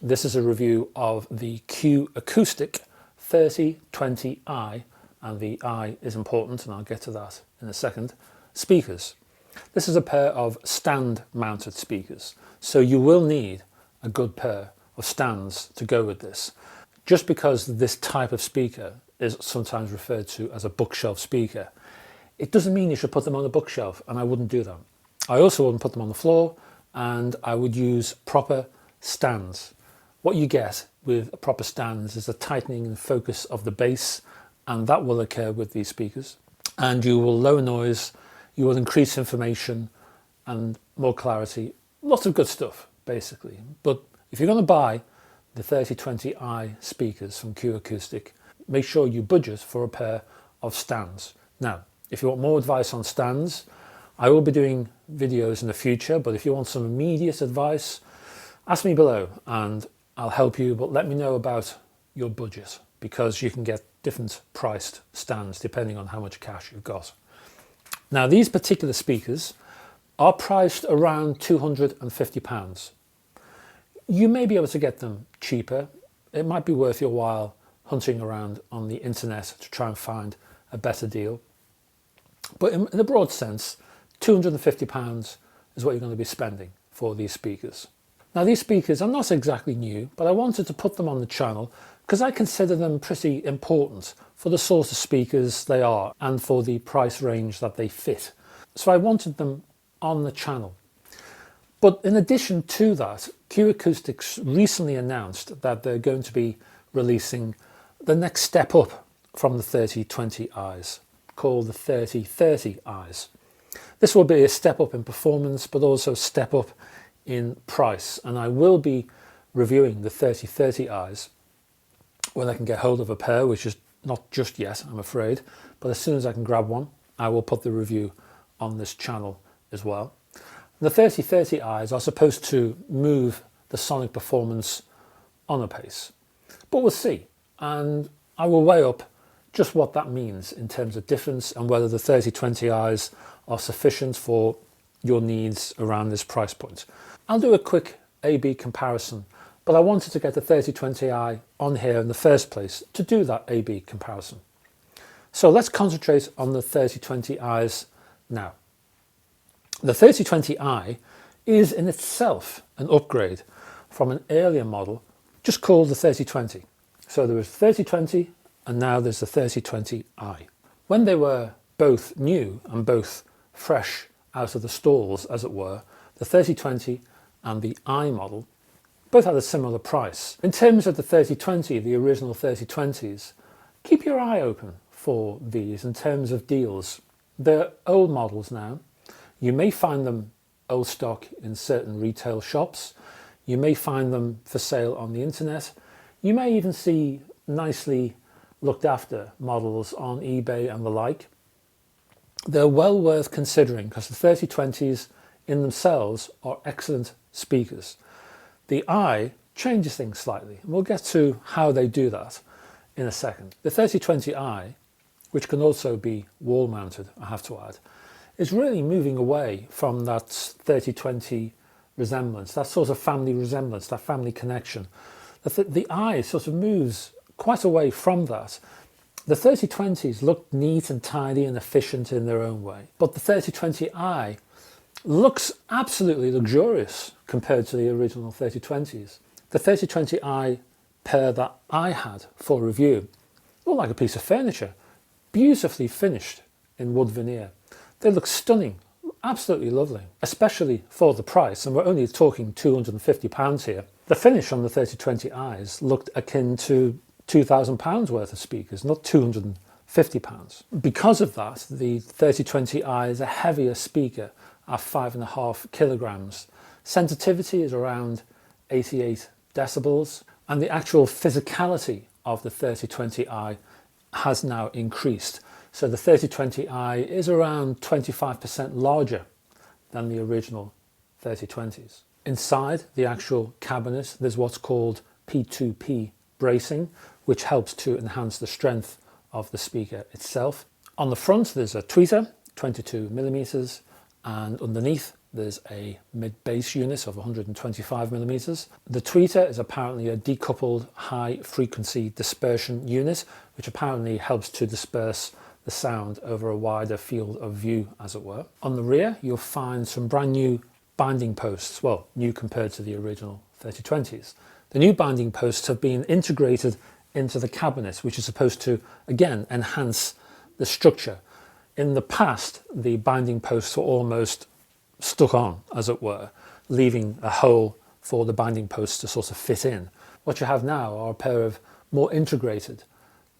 This is a review of the Q Acoustic 3020i, and the I is important and I'll get to that in a second, speakers. This is a pair of stand mounted speakers, so you will need a good pair of stands to go with this. Just because this type of speaker is sometimes referred to as a bookshelf speaker, it doesn't mean you should put them on a bookshelf, and I wouldn't do that. I also wouldn't put them on the floor, and I would use proper stands. What you get with proper stands is a tightening and focus of the bass, and that will occur with these speakers. And you will lower noise, you will increase information and more clarity. Lots of good stuff, basically. But if you're going to buy the 3020i speakers from Q Acoustic, make sure you budget for a pair of stands. Now, if you want more advice on stands, I will be doing videos in the future, but if you want some immediate advice, ask me below and I'll help you, but let me know about your budget, because you can get different priced stands depending on how much cash you've got. Now, these particular speakers are priced around £250. You may be able to get them cheaper. It might be worth your while hunting around on the internet to try and find a better deal. But in a broad sense, £250 is what you're going to be spending for these speakers. Now, these speakers are not exactly new, but I wanted to put them on the channel because I consider them pretty important for the sort of speakers they are and for the price range that they fit. So I wanted them on the channel. But in addition to that, Q Acoustics recently announced that they're going to be releasing the next step up from the 3020i's, called the 3030i's. This will be a step up in performance, but also a step up in price, and I will be reviewing the 3030i's when I can get hold of a pair, which is not just yet, I'm afraid, but as soon as I can grab one, I will put the review on this channel as well. The 3030i's are supposed to move the sonic performance on a pace, but we'll see, and I will weigh up just what that means in terms of difference and whether the 3020i's are sufficient for your needs around this price point. I'll do a quick A/B comparison, but I wanted to get the 3020i on here in the first place to do that A/B comparison. So let's concentrate on the 3020i's now. The 3020i is in itself an upgrade from an earlier model just called the 3020. So there was 3020 and now there's the 3020i. When they were both new and both fresh out of the stalls, as it were, the 3020 and the I model both had a similar price. In terms of the 3020, the original 3020s, keep your eye open for these in terms of deals. They're old models now. You may find them old stock in certain retail shops. You may find them for sale on the internet. You may even see nicely looked after models on eBay and the like. They're well worth considering because the 3020s in themselves are excellent speakers. The I changes things slightly, and we'll get to how they do that in a second. The 3020i, which can also be wall mounted, I have to add, is really moving away from that 3020 resemblance, that sort of family resemblance, that family connection. The I sort of moves quite away from that. The 3020s look neat and tidy and efficient in their own way, but the 3020i looks absolutely luxurious compared to the original 3020s. The 3020i pair that I had for review looked like a piece of furniture, beautifully finished in wood veneer. They look stunning, absolutely lovely, especially for the price, and we're only talking £250 here. The finish on the 3020i's looked akin to £2,000 worth of speakers, not £250. Because of that, the 3020i is a heavier speaker at 5.5 kilograms. Sensitivity is around 88 decibels, and the actual physicality of the 3020i has now increased. So the 3020i is around 25% larger than the original 3020s. Inside the actual cabinet, there's what's called P2P bracing, which helps to enhance the strength of the speaker itself. On the front, there's a tweeter, 22mm, and underneath there's a mid-bass unit of 125mm. The tweeter is apparently a decoupled high-frequency dispersion unit, which apparently helps to disperse the sound over a wider field of view, as it were. On the rear, you'll find some brand new binding posts, well, new compared to the original 3020s. The new binding posts have been integrated into the cabinet, which is supposed to, again, enhance the structure. In the past, the binding posts were almost stuck on, as it were, leaving a hole for the binding posts to sort of fit in. What you have now are a pair of more integrated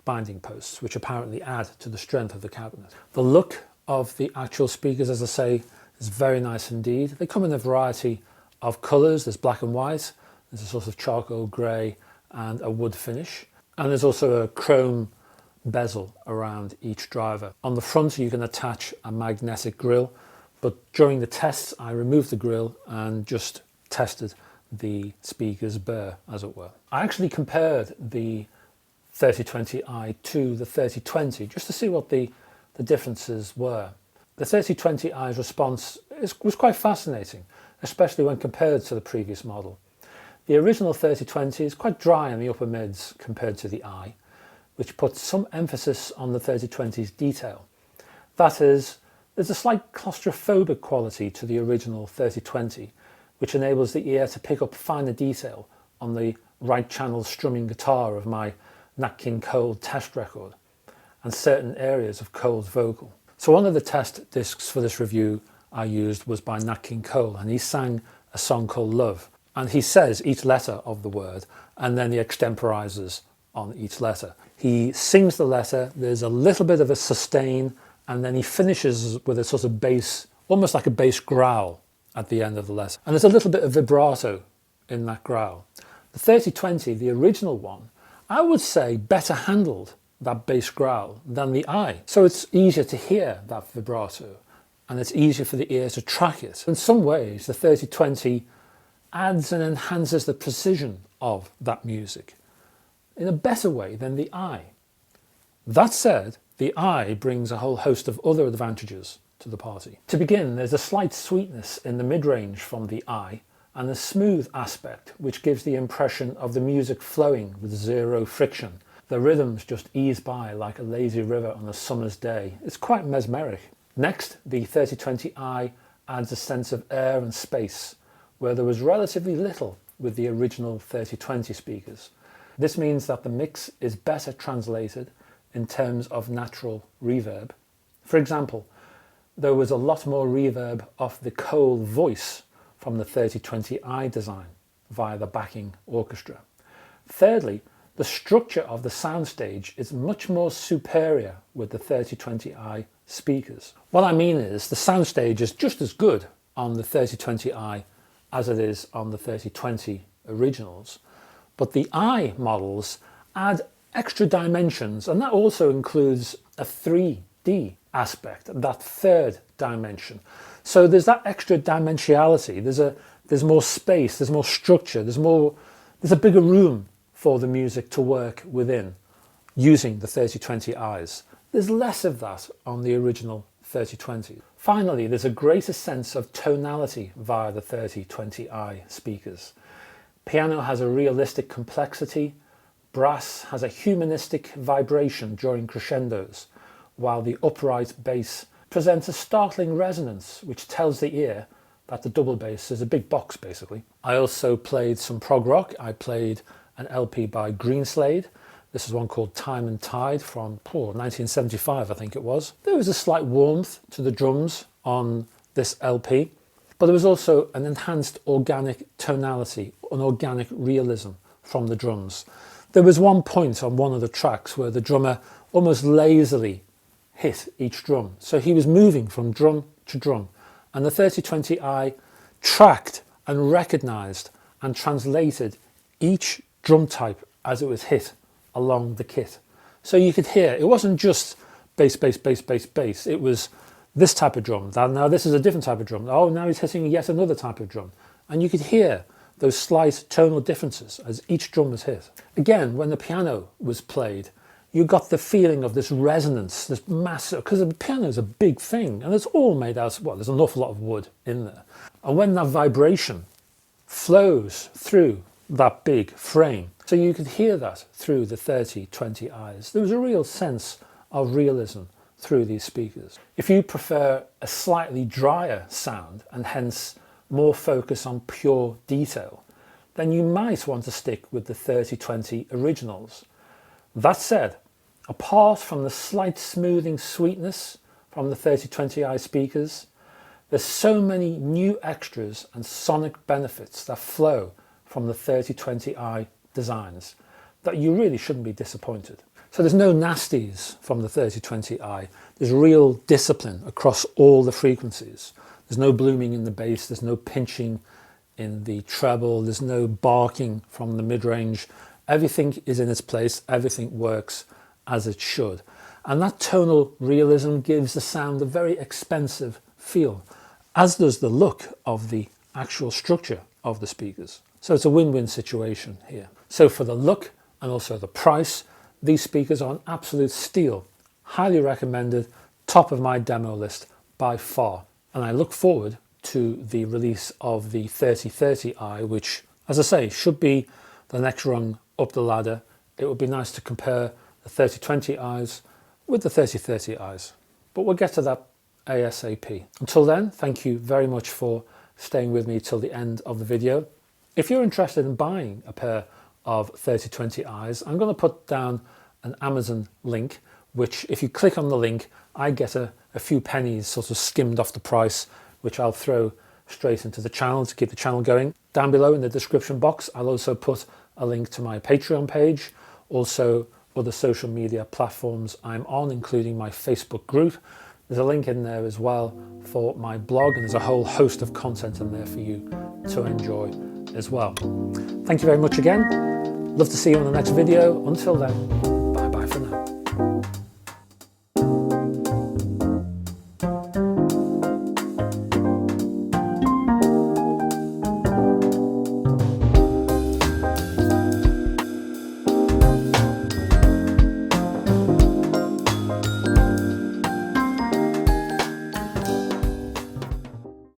binding posts, which apparently add to the strength of the cabinet. The look of the actual speakers, as I say, is very nice indeed. They come in a variety of colours. There's black and white, there's a sort of charcoal grey and a wood finish. And there's also a chrome bezel around each driver. On the front you can attach a magnetic grille, but during the tests I removed the grille and just tested the speakers bare, as it were. I actually compared the 3020i to the 3020 just to see what the differences were. The 3020i's response was quite fascinating, especially when compared to the previous model. The original 3020 is quite dry in the upper mids compared to the i, which puts some emphasis on the 3020's detail. That is, there's a slight claustrophobic quality to the original 3020, which enables the ear to pick up finer detail on the right channel strumming guitar of my Nat King Cole test record and certain areas of Cole's vocal. So one of the test discs for this review I used was by Nat King Cole, and he sang a song called Love, and he says each letter of the word and then he extemporizes on each letter. He sings the letter, there's a little bit of a sustain, and then he finishes with a sort of bass, almost like a bass growl at the end of the letter. And there's a little bit of vibrato in that growl. The 3020, the original one, I would say better handled that bass growl than the i. So it's easier to hear that vibrato and it's easier for the ear to track it. In some ways, the 3020 adds and enhances the precision of that music in a better way than the i. That said, the i brings a whole host of other advantages to the party. To begin, there's a slight sweetness in the mid-range from the i and a smooth aspect which gives the impression of the music flowing with zero friction. The rhythms just ease by like a lazy river on a summer's day. It's quite mesmeric. Next, the 3020i adds a sense of air and space where there was relatively little with the original 3020 speakers. This means that the mix is better translated in terms of natural reverb. For example, there was a lot more reverb off the Cole voice from the 3020i design via the backing orchestra. Thirdly, the structure of the soundstage is much more superior with the 3020i speakers. What I mean is the soundstage is just as good on the 3020i as it is on the 3020 originals, but the i models add extra dimensions, and that also includes a 3D aspect, that third dimension. So there's that extra dimensionality, there's more space, there's more structure, there's a bigger room for the music to work within using the 3020i's. There's less of that on the original 3020. Finally, there's a greater sense of tonality via the 3020i speakers. Piano has a realistic complexity, brass has a humanistic vibration during crescendos, while the upright bass presents a startling resonance which tells the ear that the double bass is a big box basically. I also played some prog rock. I played an LP by Greenslade. This is one called Time and Tide from 1975 I think it was. There was a slight warmth to the drums on this LP, but there was also an enhanced organic tonality, an organic realism from the drums. There was one point on one of the tracks where the drummer almost lazily hit each drum. So he was moving from drum to drum, and the 3020i tracked and recognized and translated each drum type as it was hit along the kit. So you could hear, it wasn't just bass, bass, bass, bass, bass. It was this type of drum. Now this is a different type of drum. Oh, now he's hitting yet another type of drum. And you could hear those slight tonal differences as each drum was hit. Again, when the piano was played, you got the feeling of this resonance, this massive, because the piano is a big thing and it's all made out of, well, there's an awful lot of wood in there. And when that vibration flows through that big frame, so you could hear that through the 3020i's, there was a real sense of realism through these speakers. If you prefer a slightly drier sound and hence more focus on pure detail, then you might want to stick with the 3020 originals. That said, apart from the slight smoothing sweetness from the 3020i speakers, there's so many new extras and sonic benefits that flow from the 3020i designs that you really shouldn't be disappointed. So there's no nasties from the 3020i. There's real discipline across all the frequencies. There's no blooming in the bass, there's no pinching in the treble, there's no barking from the mid-range. Everything is in its place, everything works as it should. And that tonal realism gives the sound a very expensive feel, as does the look of the actual structure of the speakers. So it's a win-win situation here. So for the look and also the price, these speakers are an absolute steal. Highly recommended, top of my demo list by far. And I look forward to the release of the 3030i, which, as I say, should be the next rung up the ladder. It would be nice to compare the 3020i's with the 3030i's, but we'll get to that ASAP. Until then, thank you very much for staying with me till the end of the video. If you're interested in buying a pair of 3020i's, I'm going to put down an Amazon link, which if you click on the link, I get a few pennies sort of skimmed off the price, which I'll throw straight into the channel to keep the channel going. Down below in the description box, I'll also put a link to my Patreon page, also other social media platforms I'm on, including my Facebook group. There's a link in there as well for my blog, and there's a whole host of content in there for you to enjoy as well. Thank you very much again. Love to see you on the next video. Until then,